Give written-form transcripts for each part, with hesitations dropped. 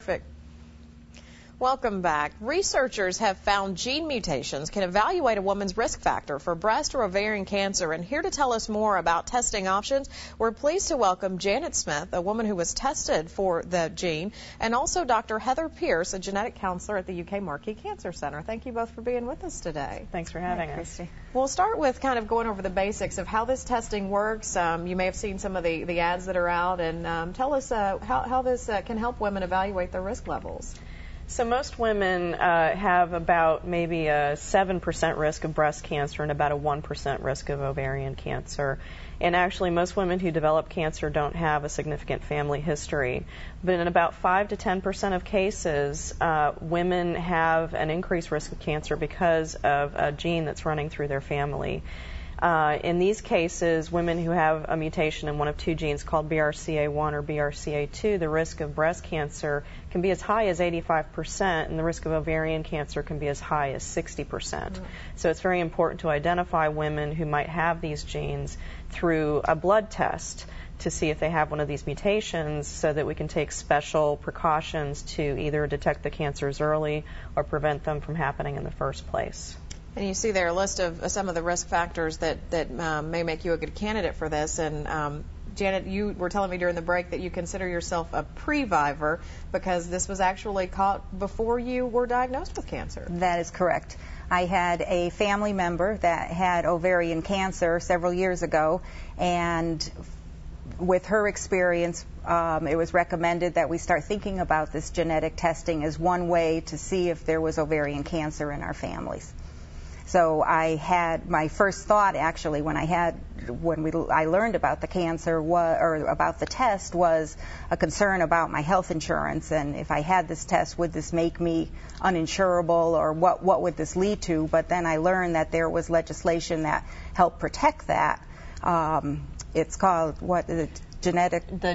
Perfect. Welcome back. Researchers have found gene mutations can evaluate a woman's risk factor for breast or ovarian cancer. And here to tell us more about testing options, we're pleased to welcome Janet Smith, a woman who was tested for the gene, and also Dr. Heather Pierce, a genetic counselor at the UK Markey Cancer Center. Thank you both for being with us today. Thanks for having us. We'll start with kind of going over the basics of how this testing works. You may have seen some of the ads that are out, and tell us how this can help women evaluate their risk levels. So most women have about maybe a 7% risk of breast cancer and about a 1% risk of ovarian cancer. And actually, most women who develop cancer don't have a significant family history. But in about 5 to 10% of cases, women have an increased risk of cancer because of a gene that's running through their family. In these cases, women who have a mutation in one of two genes called BRCA1 or BRCA2, the risk of breast cancer can be as high as 85%, and the risk of ovarian cancer can be as high as 60%. So it's very important to identify women who might have these genes through a blood test to see if they have one of these mutations so that we can take special precautions to either detect the cancers early or prevent them from happening in the first place. And you see there a list of some of the risk factors that may make you a good candidate for this. And Janet, you were telling me during the break that you consider yourself a previver because this was actually caught before you were diagnosed with cancer. That is correct. I had a family member that had ovarian cancer several years ago, and with her experience, it was recommended that we start thinking about this genetic testing as one way to see if there was ovarian cancer in our families. So I had my first thought actually when I learned about the cancer or about the test was a concern about my health insurance, and if I had this test, would this make me uninsurable, or what would this lead to? But then I learned that there was legislation that helped protect that. It's called the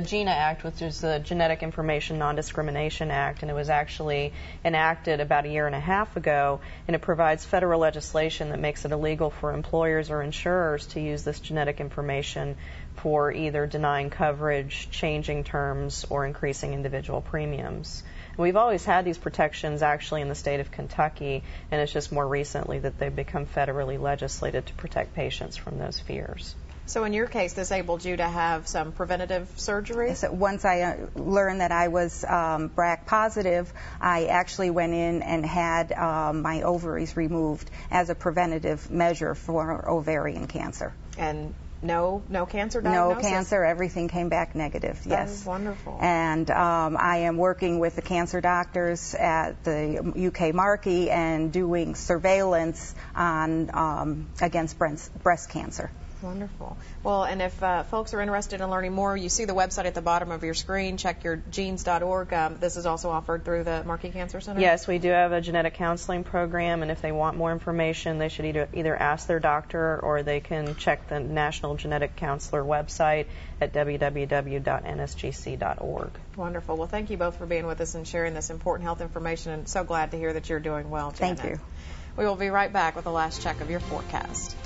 GINA Act, which is the Genetic Information Non-Discrimination Act, and it was actually enacted about a year and a half ago, and it provides federal legislation that makes it illegal for employers or insurers to use this genetic information for either denying coverage, changing terms, or increasing individual premiums. And we've always had these protections actually in the state of Kentucky, and it's just more recently that they've become federally legislated to protect patients from those fears. So in your case, this enabled you to have some preventative surgery? So once I learned that I was BRCA positive, I actually went in and had my ovaries removed as a preventative measure for ovarian cancer. And no cancer diagnosis? No cancer. Everything came back negative, yes. That is wonderful. And I am working with the cancer doctors at the UK Markey and doing surveillance on against breast cancer. Wonderful. Well, and if folks are interested in learning more, you see the website at the bottom of your screen. Check your genes.org. This is also offered through the Markey Cancer Center? Yes, we do have a genetic counseling program, and if they want more information, they should either ask their doctor or they can check the National Genetic Counselor website at www.nsgc.org. Wonderful. Well, thank you both for being with us and sharing this important health information, and so glad to hear that you're doing well, Janet. Thank you. We will be right back with the last check of your forecast.